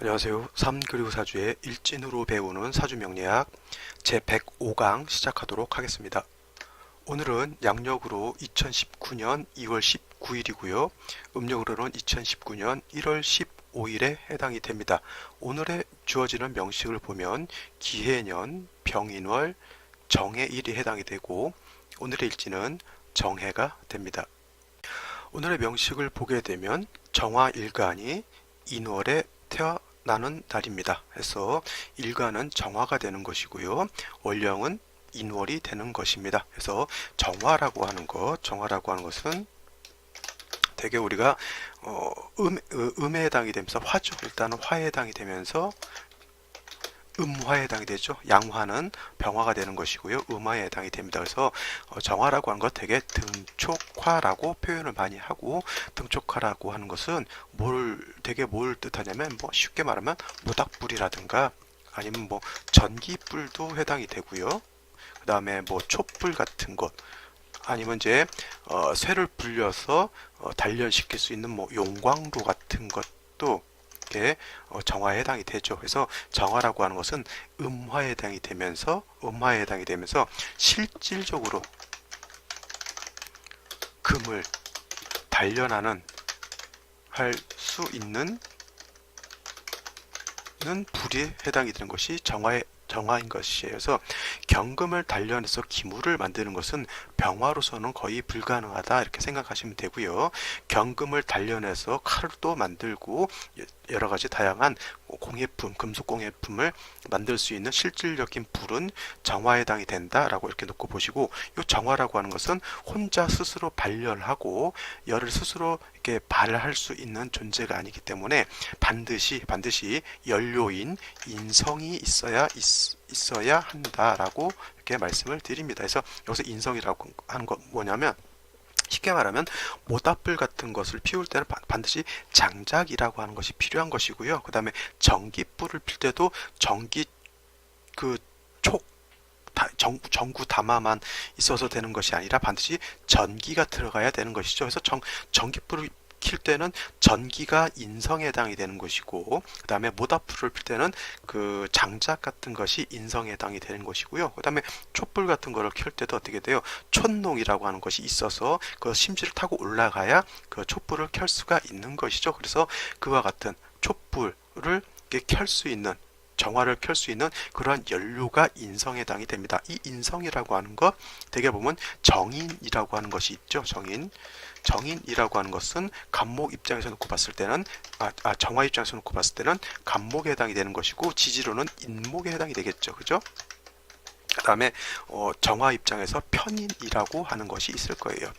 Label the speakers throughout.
Speaker 1: 안녕하세요. 3 그리고 4주의 일진으로 배우는 사주명리학 제105강 시작하도록 하겠습니다. 오늘은 양력으로 2019년 2월 19일이고요. 음력으로는 2019년 1월 15일에 해당이 됩니다. 오늘의 주어지는 명식을 보면 기해년, 병인월, 정해일이 해당이 되고 오늘의 일지는 정해가 됩니다. 오늘의 명식을 보게 되면 정화일간이 인월에 태어나는 날입니다. 해서 일간은 정화가 되는 것이고요. 월령은 인월이 되는 것입니다. 그래서 정화라고 하는 것은 되게 우리가 음에 해당이 되면서 화죠. 일단은 화에 해당이 되면서 음화에 해당이 되죠. 양화는 병화가 되는 것이고요. 음화에 해당이 됩니다. 그래서 정화라고 하는 것 되게 등촉화라고 표현을 많이 하고, 등촉화라고 하는 것은 되게 뭘 뜻하냐면 뭐 쉽게 말하면 모닥불이라든가 아니면 뭐 전기불도 해당이 되고요. 그 다음에 뭐 촛불 같은 것 아니면 이제 쇠를 불려서 단련시킬 수 있는 뭐 용광로 같은 것도 정화에 해당이 되죠. 그래서 정화라고 하는 것은 음화에 해당이 되면서 실질적으로 금을 단련하는 할 수 있는 불에 해당이 되는 것이 정화인 것이에요. 그래서 경금을 단련해서 기물을 만드는 것은 병화로서는 거의 불가능하다 이렇게 생각하시면 되고요. 경금을 단련해서 칼도 만들고 여러 가지 다양한 공예품, 금속 공예품을 만들 수 있는 실질적인 불은 정화에 해당이 된다라고 이렇게 놓고 보시고, 이 정화라고 하는 것은 혼자 스스로 발열하고 열을 스스로 이렇게 발할 수 있는 존재가 아니기 때문에 반드시 연료인 인성이 있어야 한다라고 이렇게 말씀을 드립니다. 그래서 여기서 인성이라고 하는 건 뭐냐면, 쉽게 말하면 모닥불 같은 것을 피울 때는 반드시 장작이라고 하는 것이 필요한 것이고요. 그 다음에 전기불을 필 때도 전기 그 촉 전구 담화만 있어서 되는 것이 아니라 반드시 전기가 들어가야 되는 것이죠. 그래서 전기불을 킬 때는 전기가 인성에 해당이 되는 것이고, 그 다음에 모닥불을 필 때는 그 장작 같은 것이 인성에 해당이 되는 것이고요. 그 다음에 촛불 같은 거를 켤 때도 어떻게 돼요? 촛농이라고 하는 것이 있어서 그 심지를 타고 올라가야 그 촛불을 켤 수가 있는 것이죠. 그래서 그와 같은 촛불을 켤 수 있는, 정화를 켤 수 있는 그러한 연료가 인성에 해당이 됩니다. 이 인성이라고 하는 것, 되게 보면 정인이라고 하는 것이 있죠. 정인이라고 하는 것은 간목 입장에서 놓고 봤을 때는 정화 입장에서 놓고 봤을 때는 간목에 해당이 되는 것이고, 지지로는 인목에 해당이 되겠죠. 그죠? 그 다음에 정화 입장에서 편인이라고 하는 것이 있을 거예요.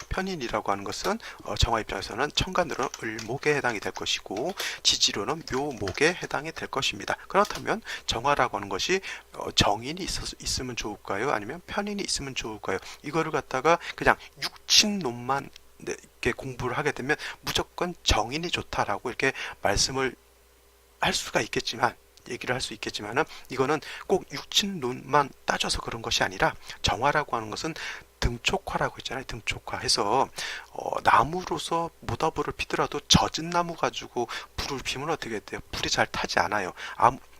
Speaker 1: 편인이라고 하는 것은 정화 입장에서는 천간으로는 을목에 해당이 될 것이고, 지지로는 묘목에 해당이 될 것입니다. 그렇다면 정화라고 하는 것이 정인이 있으면 좋을까요? 아니면 편인이 있으면 좋을까요? 이거를 갖다가 그냥 육친론만 이렇게 공부를 하게 되면 무조건 정인이 좋다라고 이렇게 말씀을 할 수가 있겠지만, 얘기를 할 수 있겠지만은, 이거는 꼭 육친론만 따져서 그런 것이 아니라, 정화라고 하는 것은 등촉화라고 했잖아요. 등촉화 해서 나무로서 모닥불을 피더라도 젖은 나무 가지고 불을 피우면 어떻게 돼요? 불이 잘 타지 않아요.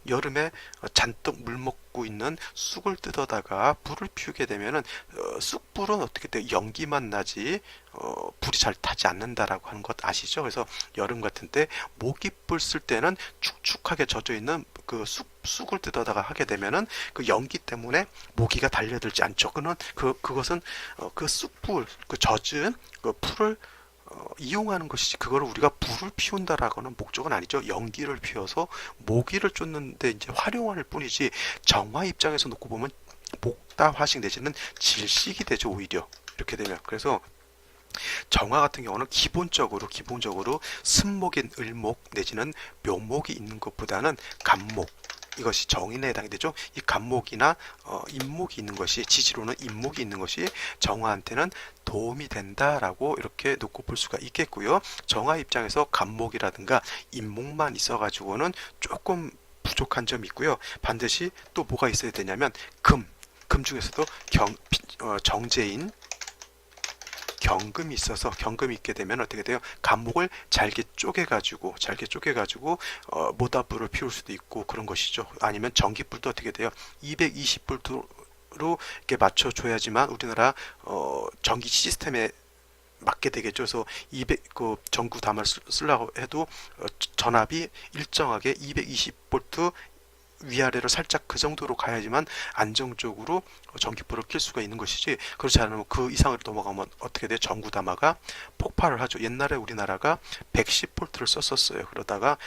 Speaker 1: 여름에 잔뜩 물 먹고 있는 쑥을 뜯어다가 불을 피우게 되면은 쑥불은 어떻게 돼요? 연기만 나지 불이 잘 타지 않는다라고 하는 것 아시죠? 그래서 여름 같은 때 모기불 쓸 때는 축축하게 젖어 있는 그 쑥을 뜯어다가 하게 되면은 그 연기 때문에 모기가 달려들지 않죠. 그것은 그 쑥불, 그 젖은 그 풀을 이용하는 것이지, 그거를 우리가 불을 피운다라고는 목적은 아니죠. 연기를 피워서 모기를 쫓는데 이제 활용할 뿐이지, 정화 입장에서 놓고 보면 목다화식 내지는 질식이 되죠. 오히려 이렇게 되면. 그래서 정화 같은 경우는 기본적으로 승목인 을목 내지는 묘목이 있는 것보다는 간목, 이것이 정인에 해당이 되죠. 이 간목이나 인목이 있는 것이, 지지로는 인목이 있는 것이 정화한테는 도움이 된다라고 이렇게 놓고 볼 수가 있겠고요. 정화 입장에서 간목이라든가 인목만 있어가지고는 조금 부족한 점이 있고요. 반드시 또 뭐가 있어야 되냐면 금 중에서도 경금이 있어서 경금이 있게 되면 어떻게 돼요? 감목을 잘게 쪼개가지고 모닥불을 피울 수도 있고 그런 것이죠. 아니면 전기불도 어떻게 돼요? 220볼트로 이렇게 맞춰줘야지만 우리나라 전기 시스템에 맞게 되겠죠. 그래서 200, 그 전구 담을 쓰려고 해도 전압이 일정하게 220볼트 위아래로 살짝 그 정도로 가야지만 안정적으로 전기불을 켤 수가 있는 것이지, 그렇지 않으면 그 이상으로 넘어가면 어떻게 돼요? 전구 담화가 폭발을 하죠. 옛날에 우리나라가 110볼트를 썼었어요. 그러다가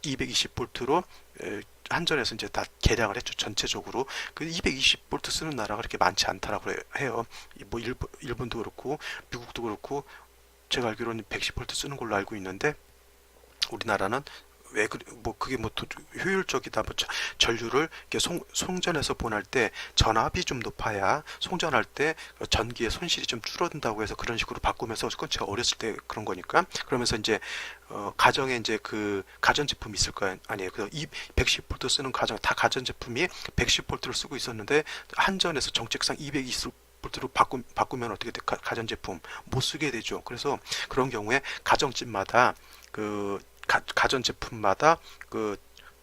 Speaker 1: 220볼트로 한전에서 이제 다 개량을 했죠. 전체적으로. 그 220볼트 쓰는 나라가 그렇게 많지 않다라고 해요. 뭐 일본도 그렇고 미국도 그렇고 제가 알기로는 110볼트 쓰는 걸로 알고 있는데, 우리나라는 왜 그게 효율적이다, 전류를 이렇게 송전해서 보낼 때 전압이 좀 높아야 송전할 때 전기의 손실이 좀 줄어든다고 해서 그런 식으로 바꾸면서, 그건 제가 어렸을 때 그런 거니까. 그러면서 이제 가정에 이제 그 가전제품이 있을 거 아니에요. 그래서 이 110V 쓰는 가정 다 가전제품이 110V를 쓰고 있었는데, 한전에서 정책상 220V로 바꾸면 어떻게 돼? 가전제품 못 쓰게 되죠. 그래서 그런 경우에 가정집마다 가전제품마다 그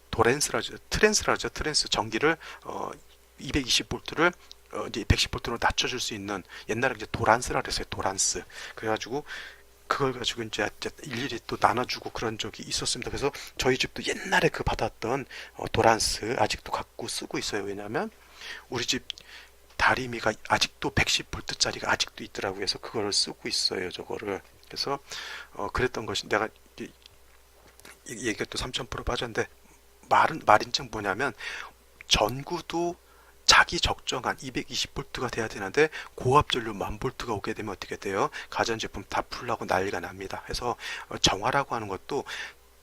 Speaker 1: 트랜스라죠. 트랜스 전기를 220볼트를 이제 110볼트로 낮춰줄 수 있는, 옛날에 이제 도란스라 그랬어요. 도란스. 그래가지고 그걸 가지고 이제 일일이 또 나눠주고 그런 적이 있었습니다. 그래서 저희 집도 옛날에 그 받았던 도란스 아직도 갖고 쓰고 있어요. 왜냐하면 우리 집 다리미가 아직도 110볼트짜리가 아직도 있더라고요. 그래서 그거를 쓰고 있어요. 저거를. 그래서 그랬던 것이, 내가 얘기가 또 3000% 빠졌는데, 말인즉 뭐냐면, 전구도 자기 적정한 220볼트가 돼야 되는데 고압전류 1000볼트가 오게 되면 어떻게 돼요? 가전제품 다 풀라고 난리가 납니다. 그래서 정화라고 하는 것도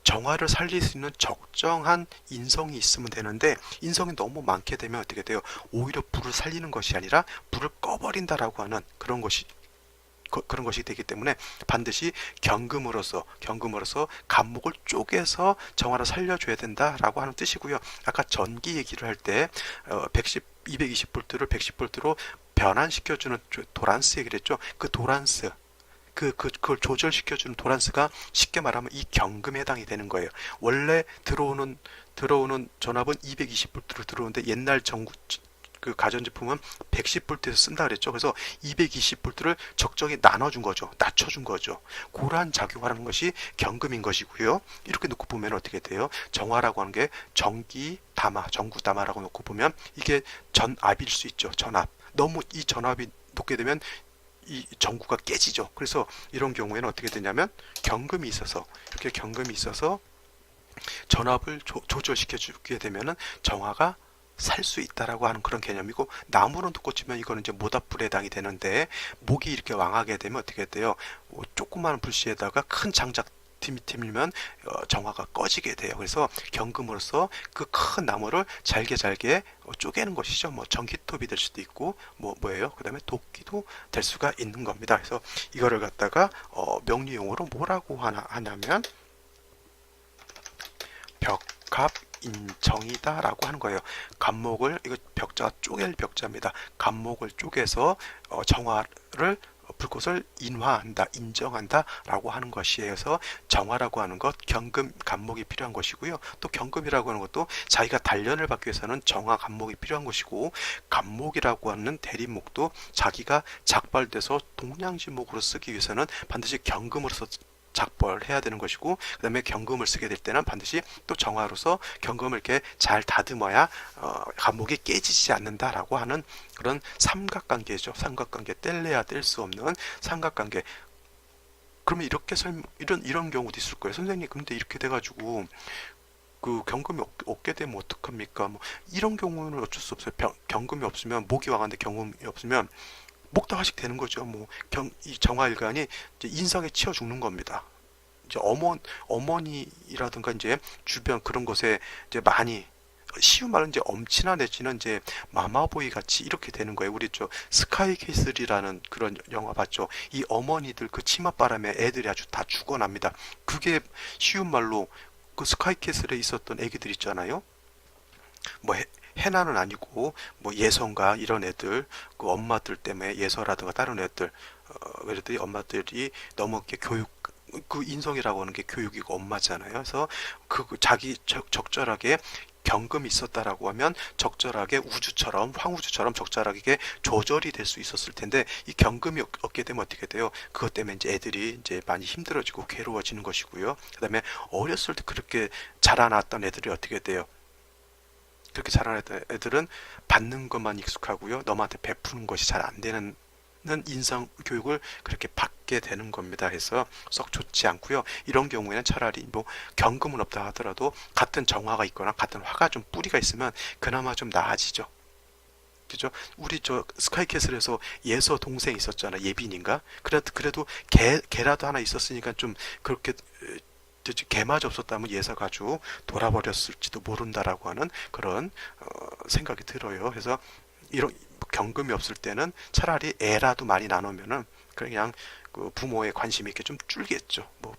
Speaker 1: 정화를 살릴 수 있는 적정한 인성이 있으면 되는데, 인성이 너무 많게 되면 어떻게 돼요? 오히려 불을 살리는 것이 아니라 불을 꺼버린다라고 하는 그런 것이 되기 때문에 반드시 경금으로서 감목을 쪼개서 정화를 살려줘야 된다라고 하는 뜻이고요. 아까 전기 얘기를 할 때 220볼트를 110볼트로 변환시켜주는 도란스 얘기를 했죠. 그 도란스, 그걸 조절시켜주는 도란스가 쉽게 말하면 이 경금에 해당이 되는 거예요. 원래 들어오는 전압은 220볼트로 들어오는데, 옛날 그 가전제품은 110볼트에서 쓴다 그랬죠. 그래서 220볼트를 적정히 나눠준 거죠. 낮춰준 거죠. 그러한 작용하는 것이 경금인 것이고요. 이렇게 놓고 보면 어떻게 돼요? 정화라고 하는 게 전기 담화, 전구 담화라고 놓고 보면 이게 전압일 수 있죠. 전압. 너무 이 전압이 높게 되면 이 전구가 깨지죠. 그래서 이런 경우에는 어떻게 되냐면, 경금이 있어서 전압을 조절시켜 주게 되면은 정화가 살 수 있다라고 하는 그런 개념이고, 나무는 돋꽂이면 이거는 이제 모닥불에 해당이 되는데, 목이 이렇게 왕하게 되면 어떻게 돼요? 조그마한 불씨에다가 큰 장작 팀이면 정화가 꺼지게 돼요. 그래서 경금으로서 그 큰 나무를 잘게 쪼개는 것이죠. 뭐 전기톱이 될 수도 있고 뭐예요? 그다음에 도끼도 될 수가 있는 겁니다. 그래서 이거를 갖다가 명리용어로 뭐라고 하냐면 벽합 인정이다라고 하는 거예요. 감목을, 이거 벽자가 쪼갤 벽자입니다. 감목을 쪼개서 정화를, 불꽃을 인화한다, 인정한다 라고 하는 것이에요. 그래서 정화라고 하는 것, 경금, 감목이 필요한 것이고요. 또 경금이라고 하는 것도 자기가 단련을 받기 위해서는 정화, 감목이 필요한 것이고, 감목이라고 하는 대립목도 자기가 작발돼서 동량지목으로 쓰기 위해서는 반드시 경금으로서 작벌해야 되는 것이고, 그 다음에 경금을 쓰게 될 때는 반드시 또 정화로서 경금을 이렇게 잘 다듬어야 감목이 깨지지 않는다라고 하는 그런 삼각관계죠. 삼각관계, 뗄래야 뗄 수 없는 삼각관계. 그러면 이렇게 이런 경우도 있을 거예요. 선생님, 근데 이렇게 돼가지고 그 경금이 없게 되면 어떡합니까? 뭐 이런 경우는 어쩔 수 없어요. 경금이 없으면, 목이 왕한데 경금이 없으면 목다화식 되는 거죠. 이 정화일관이 이제 인성에 치여 죽는 겁니다. 이제 어머니라든가 이제 주변 그런 곳에 이제 많이, 쉬운 말은 이제 엄친아 내지는 이제 마마보이 같이 이렇게 되는 거예요. 우리 스카이 캐슬이라는 그런 영화 봤죠? 이 어머니들 그 치맛바람에 애들이 아주 다 죽어납니다. 그게 쉬운 말로 그 스카이 캐슬에 있었던 애기들 있잖아요. 뭐 해나는 아니고 뭐 예성과 이런 애들, 그 엄마들 때문에, 예서라든가 다른 애들 예를 들어 엄마들이 너무 이렇게 그 인성이라고 하는 게 교육이고 엄마잖아요. 그래서 자기 적절하게 경금이 있었다라고 하면 적절하게 우주처럼 황우주처럼 적절하게 조절이 될 수 있었을 텐데 이 경금이 없게 되면 어떻게 돼요? 그것 때문에 이제 애들이 이제 많이 힘들어지고 괴로워지는 것이고요. 그다음에 어렸을 때 그렇게 자라났던 애들이 어떻게 돼요? 그렇게 자라났던 애들은 받는 것만 익숙하고요. 너한테 베푸는 것이 잘 안 되는 인성 교육을 그렇게 받게 되는 겁니다. 해서 썩 좋지 않고요. 이런 경우에는 차라리 뭐 경금은 없다 하더라도 같은 정화가 있거나 같은 화가 좀 뿌리가 있으면 그나마 좀 나아지죠. 그죠? 우리 저 스카이캐슬에서 예서 동생 있었잖아. 예빈인가? 그래도 개라도 하나 있었으니까 좀 그렇게 개마저 없었다면 예서가 아주 돌아버렸을지도 모른다라고 하는 그런 생각이 들어요. 그래서 이런 경금이 없을 때는 차라리 애라도 많이 나누면은 그냥 그 부모의 관심이 이렇게 좀 줄겠죠. 뭐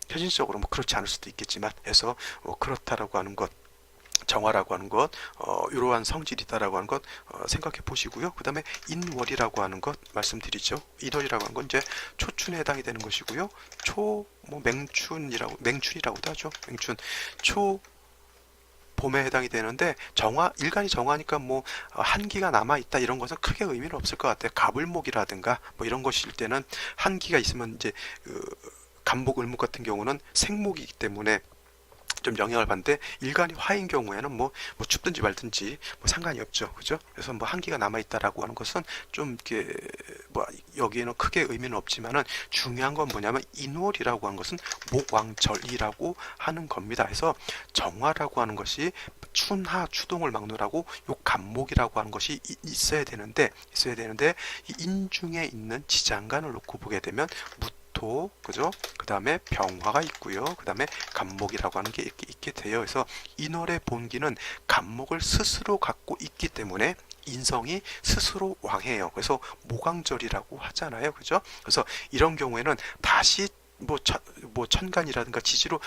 Speaker 1: 현실적으로 뭐 그렇지 않을 수도 있겠지만 해서 그렇다라고 하는 것, 정화라고 하는 것, 이러한 성질이다라고 하는 것 생각해 보시고요. 그 다음에 인월이라고 하는 것 말씀드리죠. 인월이라고 하는 건 이제 초춘에 해당이 되는 것이고요. 뭐 맹춘이라고도 하죠. 맹춘, 봄에 해당이 되는데 일간이 정화니까 뭐 한기가 남아 있다 이런 것은 크게 의미는 없을 것 같아요. 가불목이라든가 뭐 이런 것일 때는 한기가 있으면 이제 간목 을목 같은 경우는 생목이기 때문에 좀 영향을 받는데 일간이 화인 경우에는 뭐 춥든지 말든지 뭐 상관이 없죠. 그죠? 그래서 뭐 한기가 남아 있다라고 하는 것은 좀 이렇게 뭐 여기에는 크게 의미는 없지만은 중요한 건 뭐냐면 인월이라고 하는 것은 목왕절이라고 하는 겁니다. 그래서 정화라고 하는 것이 춘하 추동을 막론하고 요 간목이라고 하는 것이 있어야 되는데 이 인중에 있는 지장간을 놓고 보게 되면 그죠? 그 다음에 병화가 있고요. 그 다음에 간목이라고 하는 게 이렇게 있게 돼요. 그래서 인월의 본기는 간목을 스스로 갖고 있기 때문에 인성이 스스로 왕해요. 그래서 모강절이라고 하잖아요. 그죠? 그래서 이런 경우에는 다시 뭐 천간이라든가 지지로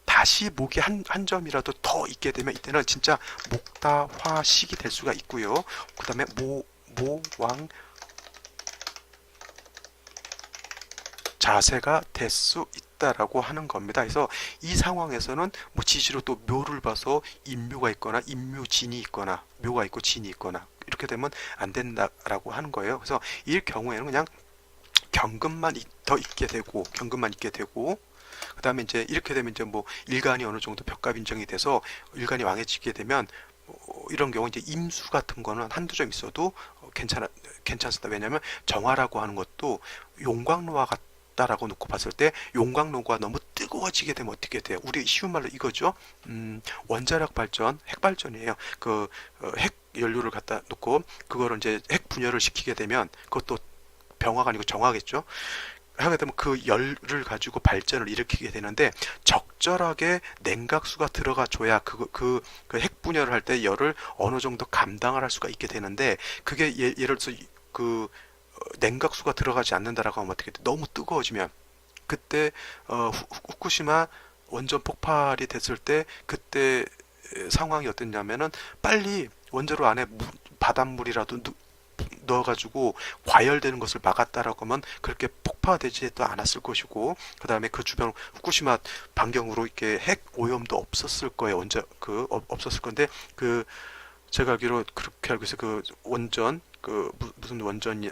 Speaker 1: 다시 목이 한 점이라도 더 있게 되면 이때는 진짜 목다화식이 될 수가 있고요. 그 다음에 모왕 자세가 될 수 있다라고 하는 겁니다. 그래서 이 상황에서는 뭐 지시로 또 묘를 봐서 인묘가 있거나 인묘진이 있거나 묘가 있고 진이 있거나 이렇게 되면 안 된다라고 하는 거예요. 그래서 이 경우에는 그냥 경금만 더 있게 되고 그 다음에 이제 이렇게 되면 이제 뭐 일간이 어느 정도 벽갑 인정이 돼서 일간이 왕해지게 되면 이런 경우 이제 임수 같은 거는 한두 점 있어도 괜찮습니다. 왜냐하면 정화라고 하는 것도 용광로와 같다라고 놓고 봤을 때 용광로가 너무 뜨거워지게 되면 어떻게 돼요? 우리 쉬운 말로 이거죠. 원자력 발전, 핵 발전이에요. 핵 연료를 갖다 놓고 그거를 이제 핵 분열을 시키게 되면 그것도 병화가 아니고 정화겠죠. 하게 되면 그 열을 가지고 발전을 일으키게 되는데 적절하게 냉각수가 들어가 줘야 핵 분열을 할 때 열을 어느 정도 감당을 할 수가 있게 되는데 그게 예를 들어서 냉각수가 들어가지 않는다라고 하면 어떻게 돼? 너무 뜨거워지면 그때 후쿠시마 원전 폭발이 됐을 때 그때 상황이 어땠냐면은 빨리 원자로 안에 바닷물이라도 넣어가지고 과열되는 것을 막았다라고 하면 그렇게 폭파되지도 않았을 것이고 그 다음에 그 주변 후쿠시마 반경으로 이렇게 핵 오염도 없었을 거예요. 없었을 건데 제가 알기로 그렇게 알고 있어요. 원전 무슨 원전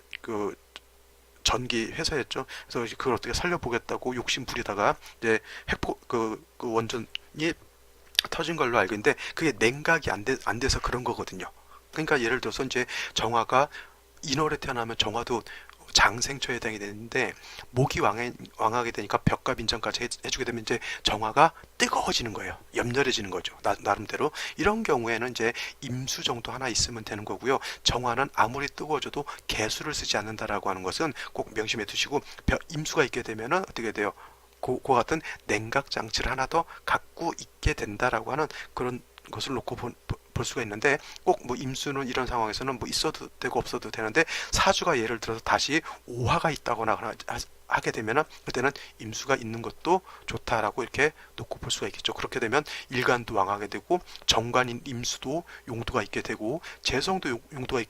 Speaker 1: 전기 회사였죠. 그래서 그걸 어떻게 살려보겠다고 욕심 부리다가 이제 원전이 터진 걸로 알고 있는데 그게 냉각이 안 돼서 그런 거거든요. 그러니까 예를 들어서 이제 정화가 인월에 태어나면 정화도 장생초에 해당이 되는데 목이 왕하게 되니까 벽과 인정까지 해주게 되면 이제 정화가 뜨거워지는 거예요. 염려해지는 거죠. 나름대로 이런 경우에는 이제 임수 정도 하나 있으면 되는 거고요. 정화는 아무리 뜨거워져도 개수를 쓰지 않는다라고 하는 것은 꼭 명심해 두시고 임수가 있게 되면은 어떻게 돼요? 그 같은 냉각 장치를 하나 더 갖고 있게 된다라고 하는 그런 것을 놓고 볼 수가 있는데 꼭 뭐 임수는 이런 상황에서는 뭐 있어도 되고 없어도 되는데 사주가 예를 들어서 다시 오화가 있다거나 하게 되면은 그때는 임수가 있는 것도 좋다라고 이렇게 놓고 볼 수가 있겠죠. 그렇게 되면 일간도 왕하게 되고 정관인 임수도 용도가 있게 되고 재성도 용도가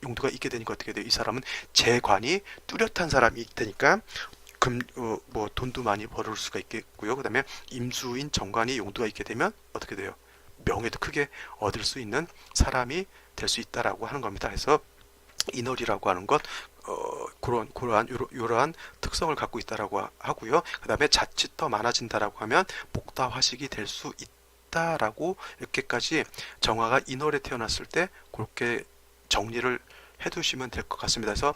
Speaker 1: 용도가 있게 되니까 어떻게 돼요? 이 사람은 재관이 뚜렷한 사람이 되니까 뭐 돈도 많이 벌을 수가 있겠고요. 그 다음에 임수인 정관이 용도가 있게 되면 어떻게 돼요? 명예도 크게 얻을 수 있는 사람이 될 수 있다라고 하는 겁니다. 그래서 인월이라고 하는 것 그러한 요러한 특성을 갖고 있다라고 하고요. 그 다음에 자칫 더 많아진다라고 하면 복다화식이 될 수 있다라고 이렇게까지 정화가 인월에 태어났을 때 그렇게 정리를 해두시면 될 것 같습니다. 그래서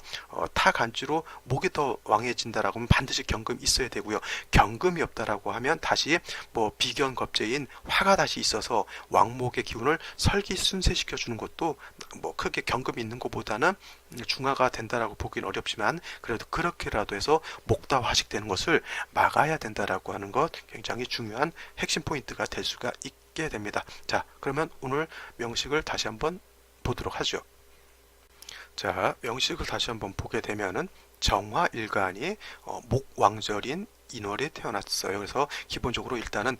Speaker 1: 타간지로 목이 더 왕해진다라고 하면 반드시 경금이 있어야 되고요. 경금이 없다라고 하면 다시 뭐 비견겁제인 화가 다시 있어서 왕목의 기운을 설기순쇄시켜 주는 것도 뭐 크게 경금이 있는 것보다는 중화가 된다라고 보기는 어렵지만 그래도 그렇게라도 해서 목다화식되는 것을 막아야 된다라고 하는 것 굉장히 중요한 핵심 포인트가 될 수가 있게 됩니다. 자, 그러면 오늘 명식을 다시 한번 보도록 하죠. 자, 명식을 다시 한번 보게 되면은 정화일간이 목왕절인 인월에 태어났어요. 그래서 기본적으로 일단은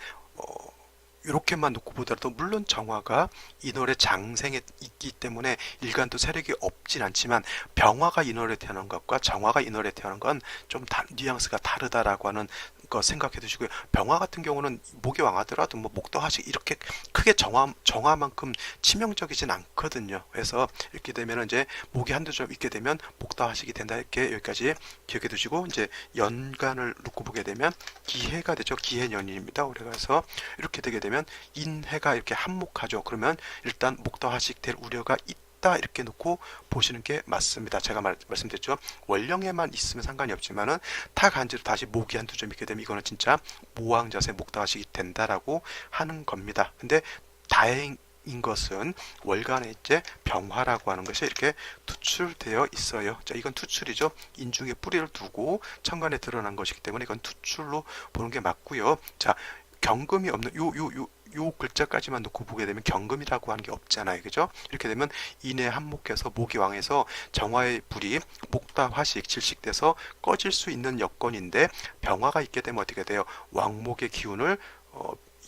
Speaker 1: 이렇게만 놓고 보더라도 물론 정화가 인월의 장생에 있기 때문에 일간도 세력이 없진 않지만 병화가 인월에 태어난 것과 정화가 인월에 태어난 건 좀 뉘앙스가 다르다라고 하는 거 생각해 두시고요. 병화 같은 경우는 목이 왕하더라도 뭐 목도화식 이렇게 크게 정화만큼 치명적이진 않거든요. 그래서 이렇게 되면 이제 목이 한두 점 있게 되면 목도화식이 된다 이렇게 여기까지 기억해 두시고 이제 연간을 놓고 보게 되면 기해가 되죠. 기해년입니다. 그래서 이렇게 되게 되면 인해가 이렇게 한목하죠. 그러면 일단 목도화식 될 우려가 있다 이렇게 놓고 보시는 게 맞습니다. 제가 말씀드렸죠. 원령에만 있으면 상관이 없지만은 타간지로 다시 목이 한두 점 있게 되면 이거는 진짜 모왕자세 목도화식이 된다라고 하는 겁니다. 근데 다행인 것은 월간에 이제 병화라고 하는 것이 이렇게 투출되어 있어요. 자, 이건 투출이죠. 인중에 뿌리를 두고 천간에 드러난 것이기 때문에 이건 투출로 보는 게 맞고요. 자, 경금이 없는 요 글자까지만 놓고 보게 되면 경금이라고 하는 게 없잖아요. 그죠? 이렇게 되면 인해 한목해서 목이 왕해서 정화의 불이 목다화식 질식돼서 꺼질 수 있는 여건인데 병화가 있게 되면 어떻게 돼요? 왕목의 기운을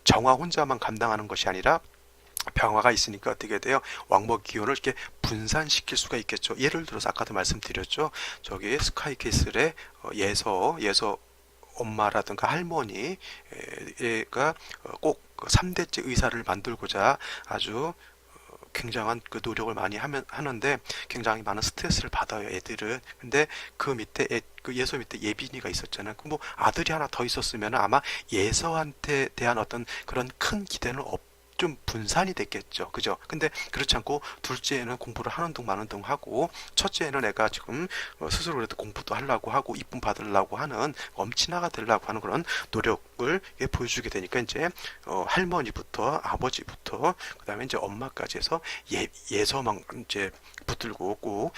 Speaker 1: 정화 혼자만 감당하는 것이 아니라 병화가 있으니까 어떻게 돼요? 왕목 기운을 이렇게 분산시킬 수가 있겠죠. 예를 들어서 아까도 말씀드렸죠. 저기 스카이 캐슬의 예서 엄마라든가 할머니가 꼭 3대째 의사를 만들고자 아주 굉장한 그 노력을 많이 하는데 굉장히 많은 스트레스를 받아요, 애들은. 근데 그 밑에 그 예서 밑에 예빈이가 있었잖아요. 그 뭐 아들이 하나 더 있었으면 아마 예서한테 대한 어떤 그런 큰 기대는 좀 분산이 됐겠죠. 그죠? 근데 그렇지 않고 둘째는 공부를 하는 둥 마는 둥 하고 첫째는 애가 지금 스스로 그래도 공부도 하려고 하고 이쁨 받으려고 하는 엄친아가 되려고 하는 그런 노력을 보여주게 되니까 이제 할머니부터 아버지부터 그다음에 이제 엄마까지 해서 예서만 이제 붙들고 꼭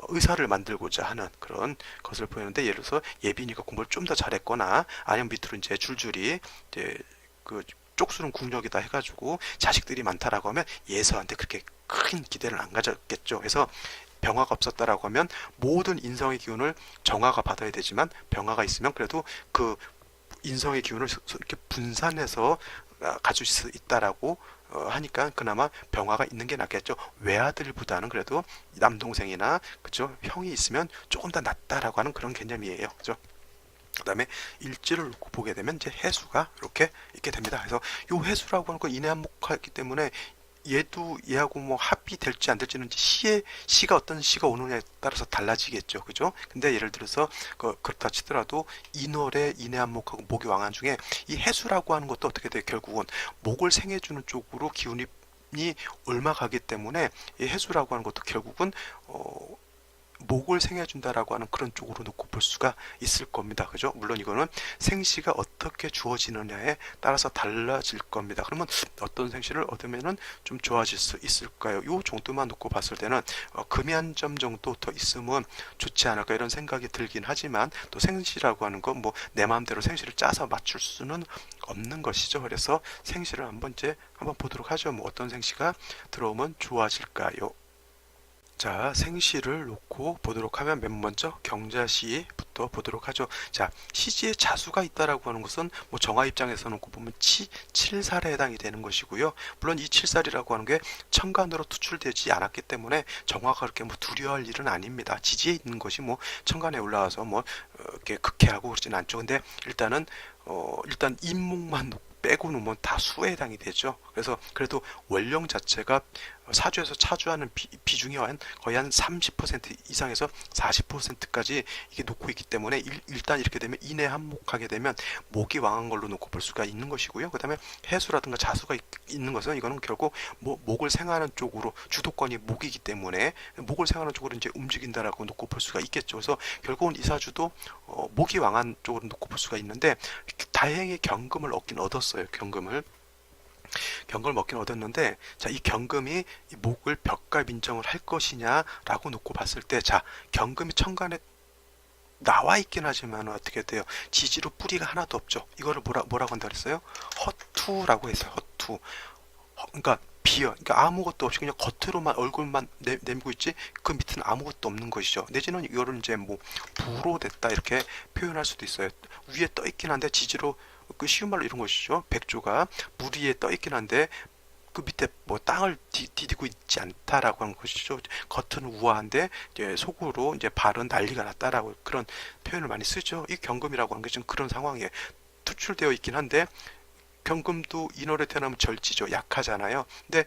Speaker 1: 의사를 만들고자 하는 그런 것을 보이는데 예를 들어서 예빈이가 공부를 좀 더 잘했거나 아니면 밑으로 이제 줄줄이 이제 그 쪽수는 국력이다 해가지고 자식들이 많다라고 하면 예서한테 그렇게 큰 기대를 안 가졌겠죠. 그래서 병화가 없었다라고 하면 모든 인성의 기운을 정화가 받아야 되지만 병화가 있으면 그래도 그 인성의 기운을 이렇게 분산해서 가질 수 있다라고 하니까 그나마 병화가 있는 게 낫겠죠. 외아들보다는 그래도 남동생이나 그죠 형이 있으면 조금 더 낫다라고 하는 그런 개념이에요. 그죠? 그 다음에 일지를 놓고 보게 되면 이제 해수가 이렇게 있게 됩니다. 그래서 이 해수라고 하는 건 인해한목하기 때문에 얘도 얘하고 뭐 합이 될지 안 될지는 시가 어떤 시가 오느냐에 따라서 달라지겠죠. 그죠? 근데 예를 들어서 그렇다 치더라도 인월에 인해한목하고 목이 왕한 중에 이 해수라고 하는 것도 어떻게 돼요? 결국은 목을 생해주는 쪽으로 기운이 옮아가기 때문에 이 해수라고 하는 것도 결국은 목을 생해준다라고 하는 그런 쪽으로 놓고 볼 수가 있을 겁니다. 그죠? 물론 이거는 생시가 어떻게 주어지느냐에 따라서 달라질 겁니다. 그러면 어떤 생시를 얻으면은 좀 좋아질 수 있을까요? 요 정도만 놓고 봤을 때는 금이 한 점 정도 더 있으면 좋지 않을까 이런 생각이 들긴 하지만 또 생시라고 하는 건 뭐 내 마음대로 생시를 짜서 맞출 수는 없는 것이죠. 그래서 생시를 한번 보도록 하죠. 뭐 어떤 생시가 들어오면 좋아질까요? 자, 생시를 놓고 보도록 하면 맨 먼저 경자시부터 보도록 하죠. 자, 시지에 자수가 있다라고 하는 것은 뭐 정화 입장에서 놓고 보면 칠살에 해당이 되는 것이고요. 물론 이 칠살이라고 하는 게 천간으로 투출되지 않았기 때문에 정화가 그렇게 뭐 두려워할 일은 아닙니다. 지지에 있는 것이 뭐 천간에 올라와서 뭐 이렇게 극해하고 그러진 않죠. 근데 일단 인목만 빼고 놓으면 다 수에 해당이 되죠. 그래서 그래도 원령 자체가 사주에서 차주하는 비중이 거의 한 30% 이상에서 40%까지 이게 놓고 있기 때문에 일단 이렇게 되면 인해 한목하게 되면 목이 왕한 걸로 놓고 볼 수가 있는 것이고요. 그 다음에 해수라든가 자수가 있는 것은 이거는 결국 목을 생하는 쪽으로 주도권이 목이기 때문에 목을 생하는 쪽으로 이제 움직인다라고 놓고 볼 수가 있겠죠. 그래서 결국은 이 사주도 목이 왕한 쪽으로 놓고 볼 수가 있는데 다행히 경금을 얻긴 얻었어요. 경금을 먹긴 얻었는데, 자, 이 경금이 이 목을 벽갑 인정을 할 것이냐라고 놓고 봤을 때, 자, 경금이 천간에 나와 있긴 하지만 어떻게 돼요? 지지로 뿌리가 하나도 없죠. 이거를 뭐라고 한다 그랬어요? 허투라고 했어요. 허투. 그러니까 비어. 그러니까 아무것도 없이 그냥 겉으로만 얼굴만 내밀고 있지 그 밑에는 아무것도 없는 것이죠. 내지는 이거를 이제 뭐 부로 됐다 이렇게 표현할 수도 있어요. 위에 떠 있긴 한데 지지로 그 쉬운 말로 이런 것이죠. 백조가 물 위에 떠 있긴 한데 그 밑에 뭐 땅을 디디고 있지 않다라고 하는 것이죠. 겉은 우아한데 이제 속으로 이제 발은 난리가 났다라고 그런 표현을 많이 쓰죠. 이 경금이라고 하는 게 지금 그런 상황이에요. 투출되어 있긴 한데 경금도 인월에 태어나면 절지죠. 약하잖아요. 근데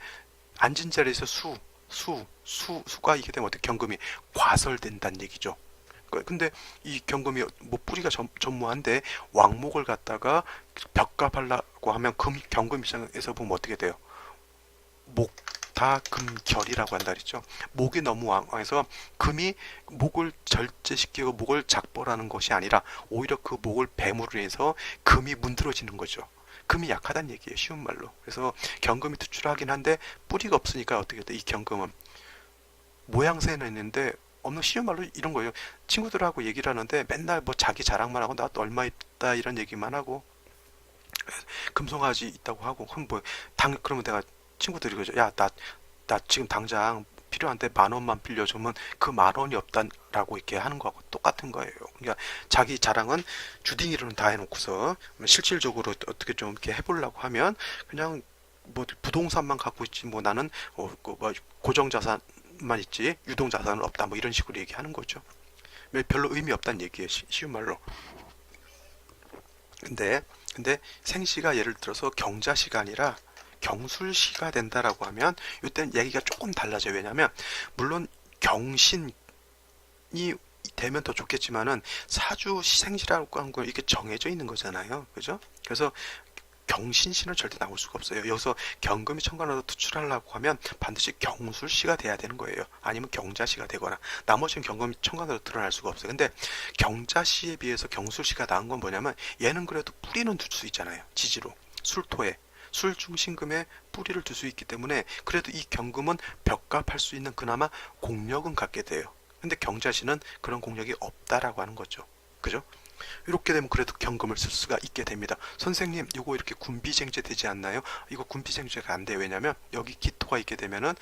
Speaker 1: 앉은 자리에서 수가 이게 되면 어떻게 경금이 과설된다는 얘기죠. 근데 이 경금이 뭐 뿌리가 전무한데 왕목을 갖다가 벽갑하려고 하면 경금 입장에서 보면 어떻게 돼요? 목다금결이라고 한다 그랬죠. 목이 너무 왕해서 금이 목을 절제시키고 목을 작벌하는 것이 아니라 오히려 그 목을 뱀으로 인해서 금이 문드러지는 거죠. 금이 약하다는 얘기예요. 쉬운 말로. 그래서 경금이 투출하긴 한데 뿌리가 없으니까 어떻게 돼? 이 경금은 모양새는 있는데 없는 쉬운 말로 이런 거예요. 친구들하고 얘기를 하는데 맨날 뭐 자기 자랑만 하고 나 또 얼마 있다 이런 얘기만 하고 금송아지 있다고 하고 그럼 그러면 내가 친구들이 그러죠. 야, 나 지금 당장 필요한데 10,000원만 빌려주면 그 10,000원이 없다라고 이렇게 하는 거하고 똑같은 거예요. 그러니까 자기 자랑은 주둥이로는 다 해놓고서 실질적으로 어떻게 좀 이렇게 해보려고 하면 그냥 뭐 부동산만 갖고 있지 뭐 나는 뭐 고정자산만 있지 유동자산은 없다 뭐 이런 식으로 얘기하는 거죠. 별로 의미 없다는 얘기예요. 쉬운 말로. 근데 생시가 예를 들어서 경자시가 아니라 경술시가 된다라고 하면 이때는 얘기가 조금 달라져요. 왜냐하면 물론 경신이 되면 더 좋겠지만은 사주 생시라고 하는 건 이렇게 정해져 있는 거잖아요. 그죠? 그래서 경신시는 절대 나올 수가 없어요. 여기서 경금이 천간으로 투출하려고 하면 반드시 경술시가 돼야 되는 거예요. 아니면 경자시가 되거나 나머지는 경금이 천간으로 드러날 수가 없어요. 근데 경자시에 비해서 경술시가 나은 건 뭐냐면 얘는 그래도 뿌리는 둘 수 있잖아요. 지지로 술토에 술중신금에 뿌리를 둘 수 있기 때문에 그래도 이 경금은 벽갑할 수 있는 그나마 공력은 갖게 돼요. 근데 경자시는 그런 공력이 없다라고 하는 거죠. 그죠? 이렇게 되면 그래도 경금을 쓸 수가 있게 됩니다. 선생님, 이거 이렇게 군비쟁제 되지 않나요? 이거 군비쟁제가 안 돼요. 왜냐면 여기 기토가 있게 되면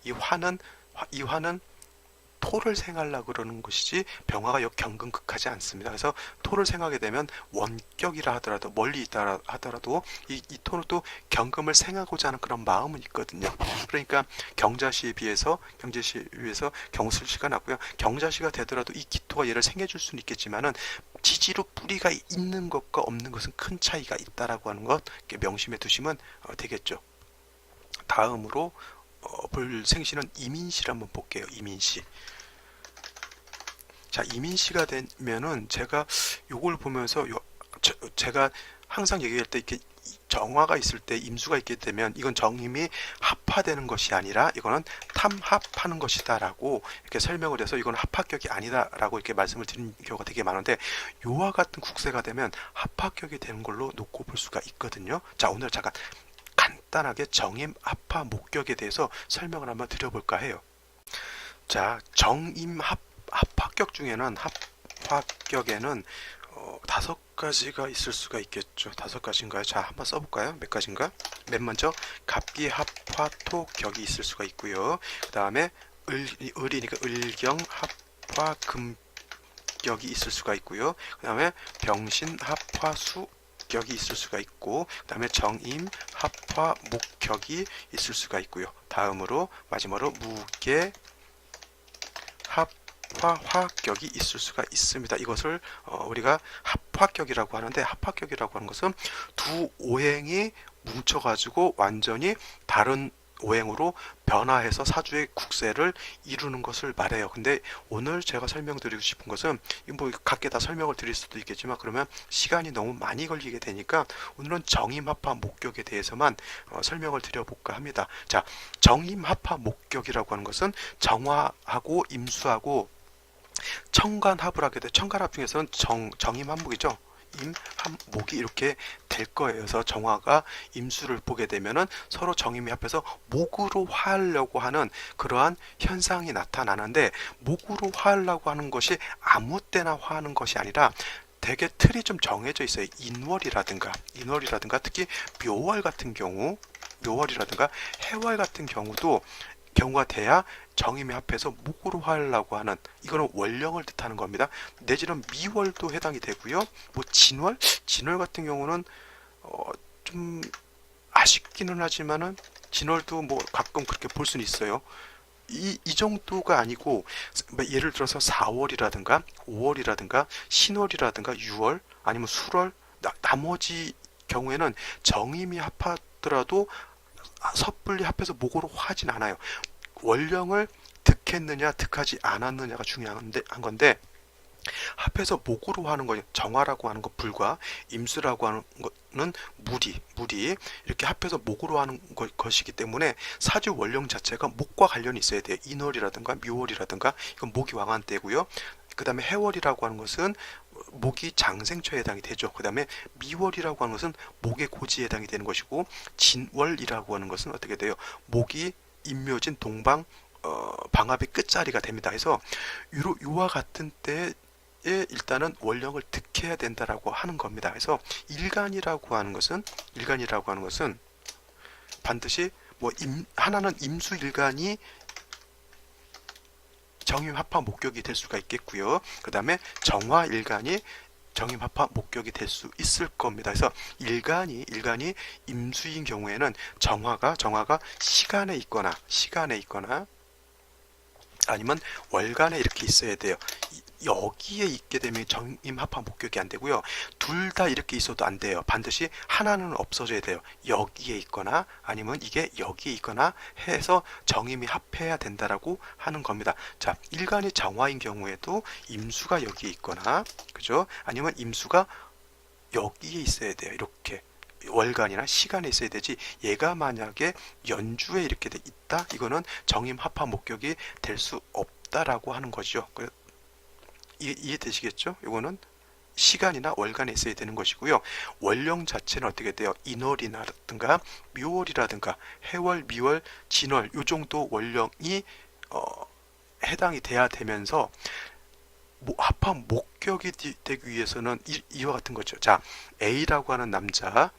Speaker 1: 이 화는 토를 생하려고 그러는 것이지 병화가 역경근극하지 않습니다. 그래서 토를 생하게 되면 원격이라 하더라도 멀리 있다 하더라도 이 토는 또 경금을 생하고자 하는 그런 마음은 있거든요. 그러니까 경자시에 비해서 경술시가 낫고요. 경자시가 되더라도 이 기토가 얘를 생해줄 수는 있겠지만은 지지로 뿌리가 있는 것과 없는 것은 큰 차이가 있다라고 하는 것 명심해 두시면 되겠죠. 다음으로 볼 생시는 이민시를 한번 볼게요. 이민시. 자, 이민시가 되면은 제가 요걸 보면서 제가 항상 얘기할 때 이렇게 정화가 있을 때 임수가 있게 되면 이건 정임이 합화되는 것이 아니라 이거는 탐합하는 것이다라고 이렇게 설명을 해서 이건 합합격이 아니다라고 이렇게 말씀을 드린 경우가 되게 많은데 요와 같은 국세가 되면 합합격이 되는 걸로 놓고 볼 수가 있거든요. 자, 오늘 잠깐 간단하게 정임 합화 목격에 대해서 설명을 한번 드려볼까 해요. 자, 정임 합합격 중에는 합합격에는 5가지가 있을 수가 있겠죠. 5가지인가요? 자, 한번 써볼까요? 몇 가지인가? 맨 먼저 갑기 합화토 격이 있을 수가 있고요. 그 다음에 을이니까 을경 합화 금격이 있을 수가 있고요. 그 다음에 병신 합화 수격이 있을 수가 있고, 그 다음에 정임 합화 목격이 있을 수가 있고요. 다음으로 마지막으로 무게 합화 화격이 있을 수가 있습니다. 이것을 우리가 합화격이라고 하는데, 합화격이라고 하는 것은 두 오행이 뭉쳐가지고 완전히 다른 오행으로 변화해서 사주의 국세를 이루는 것을 말해요. 근데 오늘 제가 설명드리고 싶은 것은 뭐 각기 다 설명을 드릴 수도 있겠지만 그러면 시간이 너무 많이 걸리게 되니까 오늘은 정임합화 목격에 대해서만 설명을 드려볼까 합니다. 자, 정임합화 목격이라고 하는 것은 정화하고 임수하고 청간합을 하게 돼. 청간합 중에서는 정임합목이죠. 임합목이 이렇게 될 거예요. 그래서 정화가 임수를 보게 되면은 서로 정임이 합해서 목으로 화하려고 하는 그러한 현상이 나타나는데, 목으로 화하려고 하는 것이 아무 때나 화하는 것이 아니라 되게 틀이 좀 정해져 있어요. 인월이라든가 특히 묘월 같은 경우, 묘월이라든가 해월 같은 경우가 돼야 정임이 합해서 목으로 화하려고 하는, 이거는 월령을 뜻하는 겁니다. 내지는 미월도 해당이 되고요. 뭐 진월 같은 경우는 좀 아쉽기는 하지만은 진월도 뭐 가끔 그렇게 볼 수는 있어요. 이 정도가 아니고 예를 들어서 4월이라든가 5월이라든가 신월이라든가 6월 아니면 술월, 나머지 경우에는 정임이 합하더라도 섣불리 합해서 목으로 화하진 않아요. 월령을 득했느냐 득하지 않았느냐가 중요한 건데, 합해서 목으로 하는 거, 정화라고 하는 것 불과, 임수라고 하는 거는 무리 이렇게 합해서 목으로 하는 것이기 때문에 사주 월령 자체가 목과 관련이 있어야 돼요. 인월이라든가 묘월이라든가 이건 목이 왕한 때고요. 그 다음에 해월이라고 하는 것은 목이 장생처에 해당이 되죠. 그 다음에 미월이라고 하는 것은 목의 고지에 해당이 되는 것이고, 진월이라고 하는 것은 어떻게 돼요? 목이 임묘진 동방 방압의 끝자리가 됩니다. 그래서 요와 같은 때에 일단은 월령을 득해야 된다라고 하는 겁니다. 그래서 일간이라고 하는 것은 반드시 하나는 임수일간이 정임합화 목격이 될 수가 있겠고요. 그 다음에 정화일간이 정임합화 목격이 될 수 있을 겁니다. 그래서 일간이 임수인 경우에는 정화가 시간에 있거나 아니면 월간에 이렇게 있어야 돼요. 여기에 있게 되면 정임합화 목격이 안 되고요. 둘 다 이렇게 있어도 안 돼요. 반드시 하나는 없어져야 돼요. 여기에 있거나 아니면 이게 여기에 있거나 해서 정임이 합해야 된다라고 하는 겁니다. 자, 일간이 정화인 경우에도 임수가 여기에 있거나, 그죠? 아니면 임수가 여기에 있어야 돼요. 이렇게 월간이나 시간에 있어야 되지, 얘가 만약에 연주에 이렇게 돼 있다, 이거는 정임합화 목격이 될 수 없다라고 하는 거죠. 이해되시겠죠? 이거는 시간이나 월간에 있어야 되는 것이고요. 월령 자체는 어떻게 돼요? 인월이라든가 묘월이라든가 해월, 미월, 진월 요 정도 월령이 해당이 돼야 되면서 합화 목격이 되기 위해서는 이와 같은 거죠. 자, A라고 하는 남자,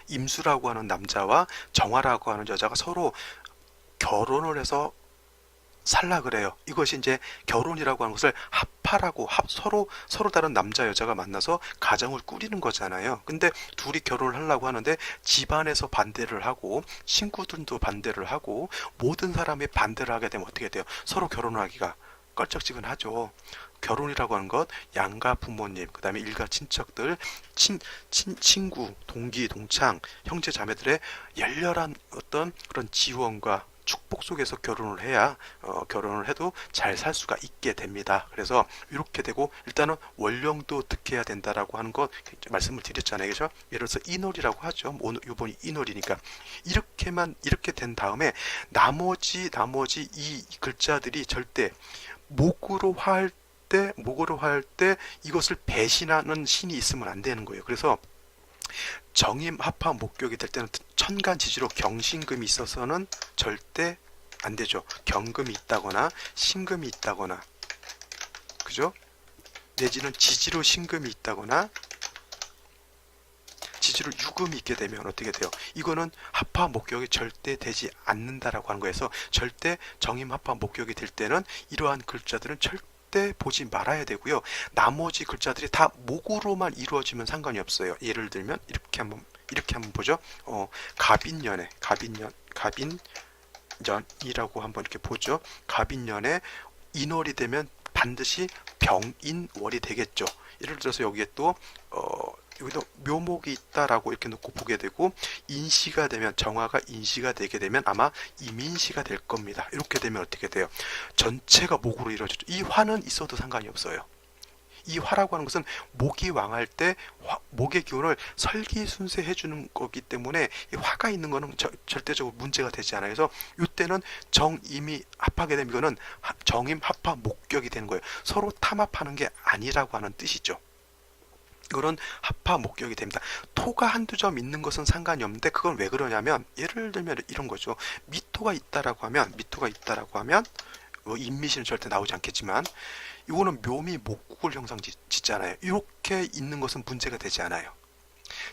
Speaker 1: 임수라고 하는 남자와 정화라고 하는 여자가 서로 결혼을 해서 살라 그래요. 이것이 이제 결혼이라고 하는 것을 합하라고, 서로 다른 남자 여자가 만나서 가정을 꾸리는 거잖아요. 근데 둘이 결혼을 하려고 하는데 집안에서 반대를 하고 친구들도 반대를 하고 모든 사람이 반대를 하게 되면 어떻게 돼요? 서로 결혼하기가 껄쩍지근하죠. 결혼이라고 하는 것, 양가 부모님, 그 다음에 일가 친척들, 친구, 동기, 동창, 형제 자매들의 열렬한 어떤 그런 지원과 축복 속에서 결혼을 해야 결혼을 해도 잘 살 수가 있게 됩니다. 그래서 이렇게 되고, 일단은 월령도 득해야 된다라고 하는 것 말씀을 드렸잖아요. 그죠? 예를 들어서 인월이라고 하죠. 오늘 이번이 인월이니까 이렇게 된 다음에 나머지 이 글자들이 절대 목으로 화할 때 이것을 배신하는 신이 있으면 안 되는 거예요. 그래서 정임 합화 목격이 될 때는 천간지지로 경신금이 있어서는 절대 안 되죠. 경금이 있다거나 신금이 있다거나, 그죠? 내지는 지지로 신금이 있다거나 지지로 유금이 있게 되면 어떻게 돼요? 이거는 합파 목격이 절대 되지 않는다라고 하는 거에서 절대 정임 합파 목격이 될 때는 이러한 글자들은 절대 보지 말아야 되고요. 나머지 글자들이 다 목으로만 이루어지면 상관이 없어요. 예를 들면 이렇게 한번 보죠. 갑인년이라고 한번 이렇게 보죠. 갑인년에 인월이 되면 반드시 병인월이 되겠죠. 예를 들어서 여기에 또 여기도 묘목이 있다라고 이렇게 놓고 보게 되고, 인시가 되면, 정화가 인시가 되게 되면 아마 이민시가 될 겁니다. 이렇게 되면 어떻게 돼요? 전체가 목으로 이루어지죠. 이 화는 있어도 상관이 없어요. 이 화라고 하는 것은 목이 왕할 때 목의 기운을 설기순쇄해 주는 거기 때문에 이 화가 있는 거는 절대적으로 문제가 되지 않아요. 그래서 이때는 정임이 합하게 되면 이거는 정임 합파 목격이 되는 거예요. 서로 탐합하는 게 아니라고 하는 뜻이죠. 이거는 합파 목격이 됩니다. 토가 한두 점 있는 것은 상관이 없는데, 그건 왜 그러냐면, 예를 들면 이런 거죠. 미토가 있다라고 하면 뭐 인미시는 절대 나오지 않겠지만, 이거는 묘미 목국을 형상 짓잖아요. 이렇게 있는 것은 문제가 되지 않아요.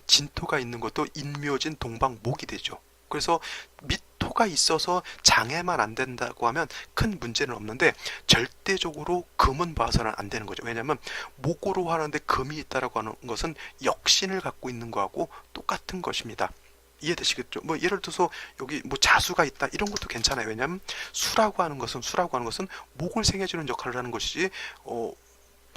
Speaker 1: 진토가 있는 것도 인묘진 동방목이 되죠. 그래서 미토가 있어서 장애만 안 된다고 하면 큰 문제는 없는데, 절대적으로 금은 봐서는 안 되는 거죠. 왜냐하면 목으로 하는데 금이 있다라고 하는 것은 역신을 갖고 있는 거하고 똑같은 것입니다. 이해되시겠죠? 뭐 예를 들어서 여기 뭐 자수가 있다 이런 것도 괜찮아요. 왜냐하면 수라고 하는 것은 목을 생해주는 역할을 하는 것이지,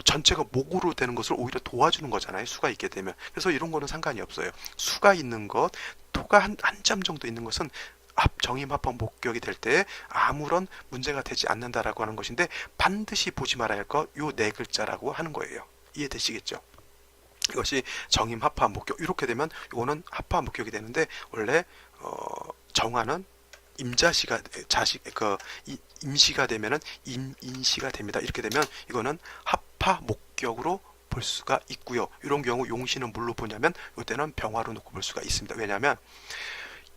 Speaker 1: 전체가 목으로 되는 것을 오히려 도와주는 거잖아요. 수가 있게 되면. 그래서 이런 거는 상관이 없어요. 수가 있는 것, 토가 한 점 정도 있는 것은 정임 합파 목격이 될 때 아무런 문제가 되지 않는다라고 하는 것인데, 반드시 보지 말아야 할 것 요 네 글자라고 하는 거예요. 이해되시겠죠? 이것이 정임 합파 목격. 이렇게 되면 이거는 합파 목격이 되는데, 원래 정화는 임자시가 임시가 되면은 임인시가 됩니다. 이렇게 되면 이거는 합파 목격으로 볼 수가 있고요. 이런 경우 용신은 뭘로 보냐면 이때는 병화로 놓고 볼 수가 있습니다. 왜냐하면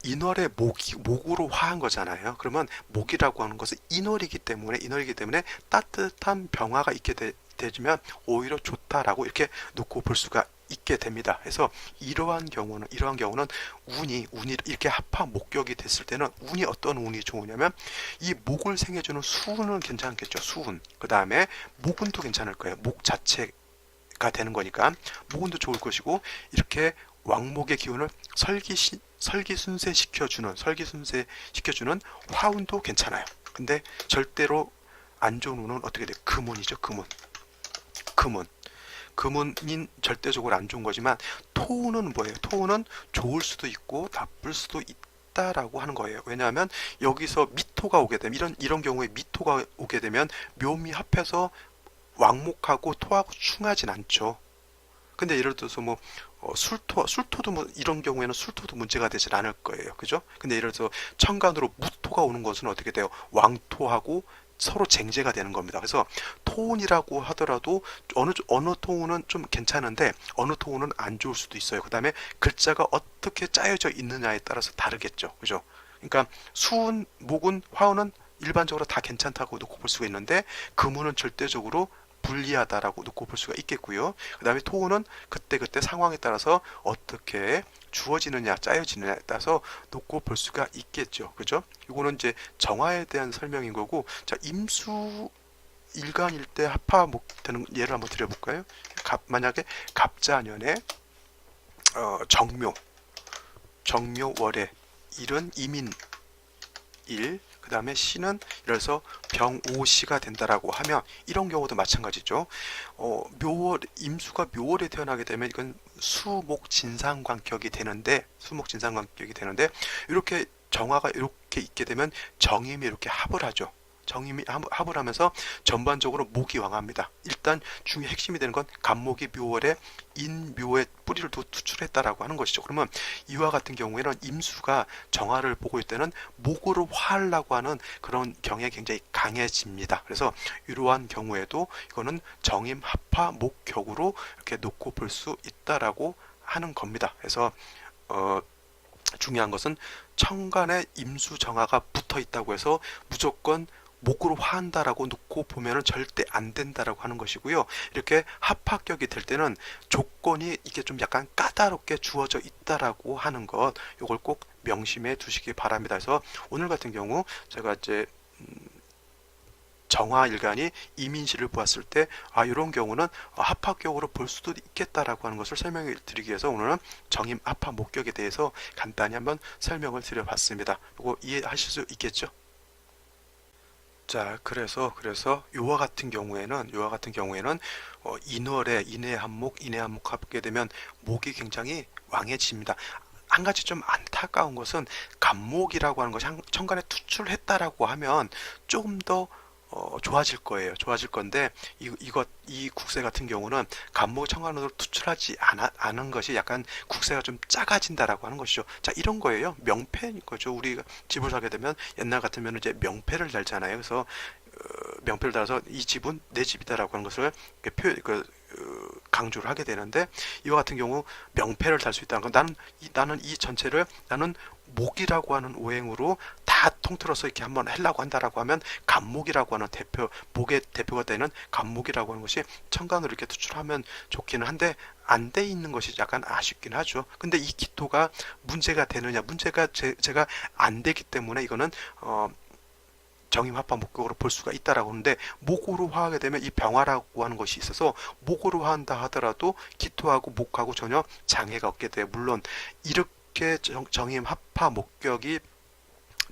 Speaker 1: 인월의 목으로 화한 거잖아요. 그러면 목이라고 하는 것은 인월이기 때문에 따뜻한 병화가 있게 되면 오히려 좋다라고 이렇게 놓고 볼 수가 있게 됩니다. 그래서 이러한 경우는 운이 이렇게 합파 목격이 됐을 때는 운이 어떤 운이 좋으냐면, 이 목을 생해주는 수운은 괜찮겠죠. 수운. 그 다음에 목운도 괜찮을 거예요. 목 자체가 되는 거니까 목운도 좋을 것이고, 이렇게 왕목의 기운을 설기순쇄 시켜주는 화운도 괜찮아요. 근데 절대로 안 좋은 운은 어떻게 돼요? 금운이죠. 금운인 절대적으로 안 좋은 거지만, 토운은 뭐예요? 토운은 좋을 수도 있고 나쁠 수도 있다라고 하는 거예요. 왜냐하면 여기서 미토가 오게 되면, 이런 경우에 미토가 오게 되면 묘미 합해서 왕목하고 토하고 충하진 않죠. 근데 예를 들어서 뭐 술토도 뭐 이런 경우에는 술토도 문제가 되진 않을 거예요. 그죠? 근데 예를 들어서 천간으로 무토가 오는 것은 어떻게 돼요? 왕토하고 서로 쟁제가 되는 겁니다. 그래서 토운이라고 하더라도 어느 토운은 좀 괜찮은데 어느 토운은 안 좋을 수도 있어요. 그 다음에 글자가 어떻게 짜여져 있느냐에 따라서 다르겠죠. 그죠? 그러니까 수운, 목운, 화운은 일반적으로 다 괜찮다고 놓고 볼 수가 있는데, 금운은 절대적으로 불리하다라고 놓고 볼 수가 있겠고요. 그 다음에 토운은 그때 상황에 따라서 어떻게 주어지느냐, 짜여지느냐에 따라서 놓고 볼 수가 있겠죠. 그죠? 이거는 이제 정화에 대한 설명인 거고, 자, 임수 일간일 때 합파 되는 예를 한번 드려볼까요? 만약에 갑자년에 정묘월에 일은 이민일, 그 다음에 시는 이래서 병오시가 된다라고 하면, 이런 경우도 마찬가지죠. 임수가 묘월에 태어나게 되면 이건 수목진상관격이 되는데, 이렇게 정화가 이렇게 있게 되면 정임이 이렇게 합을 하죠. 정임이 합을 하면서 전반적으로 목이 왕합니다. 일단 중요 핵심이 되는 건 간목이 묘월에 인묘의 뿌리를 투출했다라고 하는 것이죠. 그러면 이와 같은 경우에는 임수가 정화를 보고 있을 때는 목으로 화하려고 하는 그런 경향이 굉장히 강해집니다. 그래서 이러한 경우에도 이거는 정임 합파 목격으로 이렇게 놓고 볼 수 있다라고 하는 겁니다. 그래서 중요한 것은 천간에 임수 정화가 붙어 있다고 해서 무조건 목으로 화한다라고 놓고 보면은 절대 안 된다라고 하는 것이고요. 이렇게 합합격이 될 때는 조건이 이게 좀 약간 까다롭게 주어져 있다라고 하는 것, 요걸 꼭 명심해 두시기 바랍니다. 그래서 오늘 같은 경우 제가 이제 정화일간이 이민시를 보았을 때 이런 경우는 합합격으로 볼 수도 있겠다라고 하는 것을 설명해 드리기 위해서 오늘은 정임 합합 목격에 대해서 간단히 한번 설명을 드려봤습니다. 이거 이해하실 수 있겠죠? 자, 그래서 요와 같은 경우에는 인의 한목 하게 되면 목이 굉장히 왕해집니다. 한 가지 좀 안타까운 것은 간목이라고 하는 것이 천간에 투출했다라고 하면 조금 더 좋아질 거예요. 좋아질 건데 이 국세 같은 경우는 간목이 천간으로 투출하지 않은 것이 약간 국세가 좀 작아진다라고 하는 것이죠. 자, 이런 거예요. 명패인 거죠. 우리가 집을 사게 되면 옛날 같으면 이제 명패를 달잖아요. 그래서 명패를 달아서 이 집은 내 집이다라고 하는 것을 강조를 하게 되는데, 이와 같은 경우 명패를 달 수 있다는 건 나는 이 전체를 나는 목이라고 하는 오행으로 다 통틀어서 이렇게 한번 하려고 한다라고 하면 간목이라고 하는 목의 대표가 되는 간목이라고 하는 것이 천간으로 이렇게 투출하면 좋기는 한데 안 돼 있는 것이 약간 아쉽긴 하죠. 근데 이 기토가 문제가 되느냐, 문제가 제가 안 되기 때문에 이거는 정임합합 목격으로 볼 수가 있다라고 하는데, 목으로 화하게 되면 이 병화라고 하는 것이 있어서 목으로 화한다 하더라도 기토하고 목하고 전혀 장애가 없게 돼요. 물론 이렇게 정임합합 목격이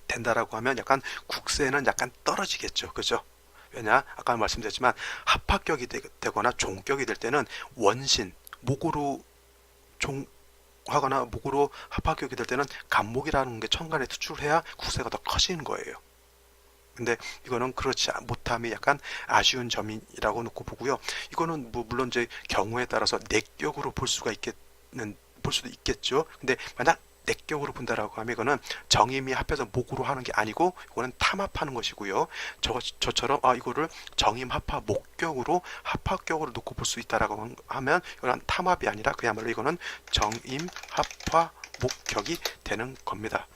Speaker 1: 된다라고 하면 약간 국세는 약간 떨어지겠죠. 그죠? 왜냐? 아까 말씀드렸지만 합합격이 되거나 종격이 될 때는 원신, 목으로 하거나 목으로 합합격이 될 때는 간목이라는 게 천간에 투출해야 국세가 더 커지는 거예요. 근데 이거는 그렇지 못함이 약간 아쉬운 점이라고 놓고 보고요. 이거는 뭐 물론 이제 경우에 따라서 내격으로 볼 수도 있겠죠. 근데 만약 내격으로 본다라고 하면 이거는 정임이 합해서 목으로 하는 게 아니고 이거는 탐합하는 것이고요. 저처럼 이거를 정임 합합 목격으로 합합격으로 놓고 볼 수 있다라고 하면 이거는 탐합이 아니라 그야말로 이거는 정임 합합 목격이 되는 겁니다.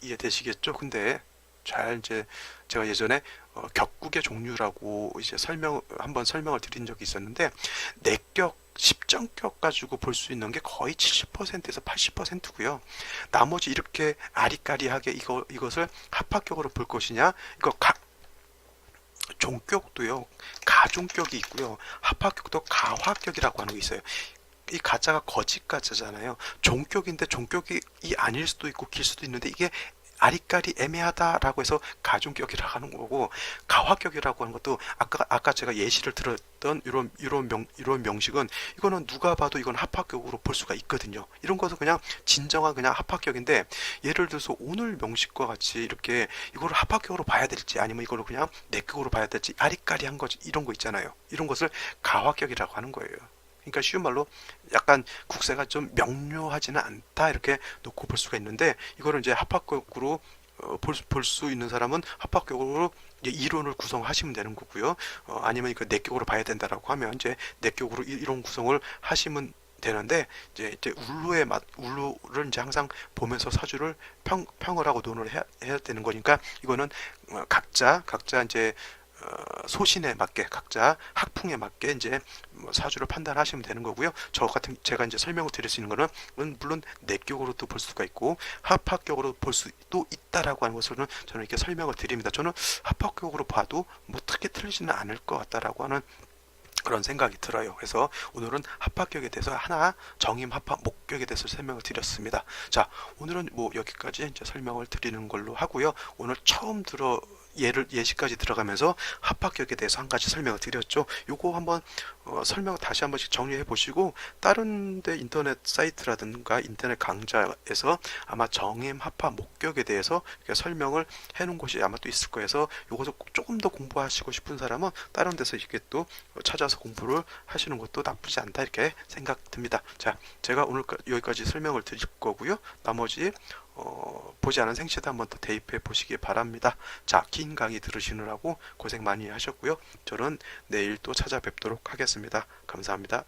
Speaker 1: 이해되시겠죠? 근데 잘 이제 제가 예전에 격국의 종류라고 이제 한번 설명을 드린 적이 있었는데, 내격 10정격 가지고 볼 수 있는 게 거의 70%에서 80%고요. 나머지 이렇게 아리까리하게 이것을 합합격으로 볼 것이냐, 이거 종격도요, 가종격이 있고요, 합합격도 가화격이라고 하는 게 있어요. 이 가짜가 거짓 가짜잖아요. 종격인데 종격이 아닐 수도 있고 길 수도 있는데, 이게 아리까리 애매하다라고 해서 가중격이라고 하는 거고, 가화격이라고 하는 것도 아까 제가 예시를 들었던 이런 명식은 이거는 누가 봐도 이건 합합격으로 볼 수가 있거든요. 이런 것은 그냥 진정한 그냥 합합격인데, 예를 들어서 오늘 명식과 같이 이렇게 이거를 합합격으로 봐야 될지 아니면 이거를 그냥 내격으로 봐야 될지 아리까리한 거, 이런 거 있잖아요. 이런 것을 가화격이라고 하는 거예요. 그러니까 쉬운 말로 약간 국세가 좀 명료하지는 않다 이렇게 놓고 볼 수가 있는데, 이거를 이제 합합격으로 볼 수 있는 사람은 합합격으로 이론을 구성하시면 되는 거고요. 아니면 이거 내격으로 봐야 된다라고 하면 이제 내격으로 이론 구성을 하시면 되는데, 이제 울루를 이제 항상 보면서 사주를 평을 하고 논을 해야 되는 거니까, 이거는 각자 이제 소신에 맞게, 각자 학풍에 맞게 이제 사주를 판단하시면 되는 거고요. 제가 이제 설명을 드릴 수 있는 거는 물론 내격으로도 볼 수가 있고 합합격으로 볼 수도 있다라고 하는 것으로는 저는 이렇게 설명을 드립니다. 저는 합합격으로 봐도 뭐 크게 틀리지는 않을 것 같다라고 하는 그런 생각이 들어요. 그래서 오늘은 합합격에 대해서 하나, 정임 합합 목격에 대해서 설명을 드렸습니다. 자, 오늘은 뭐 여기까지 이제 설명을 드리는 걸로 하고요. 오늘 처음 예시까지 들어가면서 합합격에 대해서 한 가지 설명을 드렸죠. 요거 한번 설명 다시 한 번씩 정리해 보시고, 다른 데 인터넷 사이트라든가 인터넷 강좌에서 아마 정임 합합 목격에 대해서 설명을 해 놓은 곳이 아마 또 있을 거예요. 그래서 요것을 조금 더 공부하시고 싶은 사람은 다른 데서 이렇게 또 찾아서 공부를 하시는 것도 나쁘지 않다 이렇게 생각 듭니다. 자, 제가 오늘 여기까지 설명을 드릴 거고요. 나머지 보지 않은 생시도 한번 더 대입해 보시기 바랍니다. 자, 긴 강의 들으시느라고 고생 많이 하셨고요. 저는 내일 또 찾아뵙도록 하겠습니다. 감사합니다.